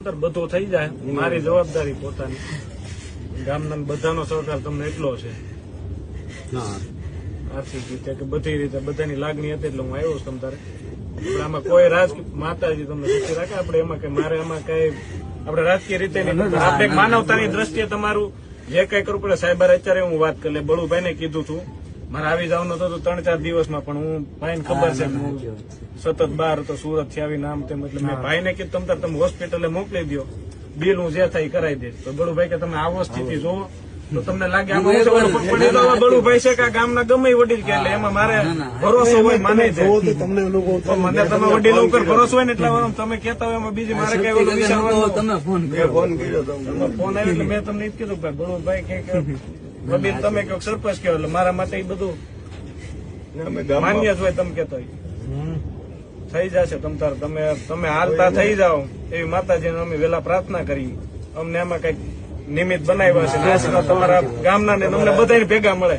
બધું થઈ જાય મારી જવાબદારી પોતાની ગામના બધાનો સહકાર તમને એટલો છે આર્થિક રીતે કે બધી રીતે બધાની લાગણી હતી એટલે હું આવ્યો છું તમ તારે આપણે આમાં કોઈ માતાજી તમને સુખી રાખે આપણે એમાં કઈ મારે આમાં કઈ આપણે રાજકીય રીતે આપણે માનવતાની દ્રષ્ટિએ તમારું જે કઈ કરવું પડે સાહેબ અત્યારે હું વાત કરી લે બળુભાઈ ને કીધું છું મારે આવી જવાનું હતું 3-4 દિવસમાં પણ હું ભાઈને ખબર છે હું સતત બહાર હતો સુરત થી આવીને આમ તેમ એટલે મેં ભાઈને કીધું તમે હોસ્પિટલે મોકલી દો બિલ હું જે થાય કરાવી દઈશ તો બળુભાઈ કે તમે આવો સ્થિતિ જોવો તો તમને લાગે બળુભાઈ છે કે આ ગામના ગમે વડીલ કે એટલે એમાં મારે ભરોસો હોય માને તમને તમે વડીલો ઉપર ભરોસો હોય ને એટલે તમે કેતા હોય એમાં બીજી મારે કઈ વિચારવાનું ફોન આવ્યો એટલે મેં તમને એ કીધું ભાઈ બળુભાઈ કે વડીલ તમે કહો સરપંચ કહો એટલે મારા માટે એ બધું માન્ય જ હોય તમે કેતો થઈ જશે તમે હાલતા થઈ જાઓ એવી માતાજીને અમે વેલા પ્રાર્થના કરી અમને આમાં કઈક નિમિત્ત બનાવ્યા છે તમારા ગામના ને તમને બધાને ભેગા મળે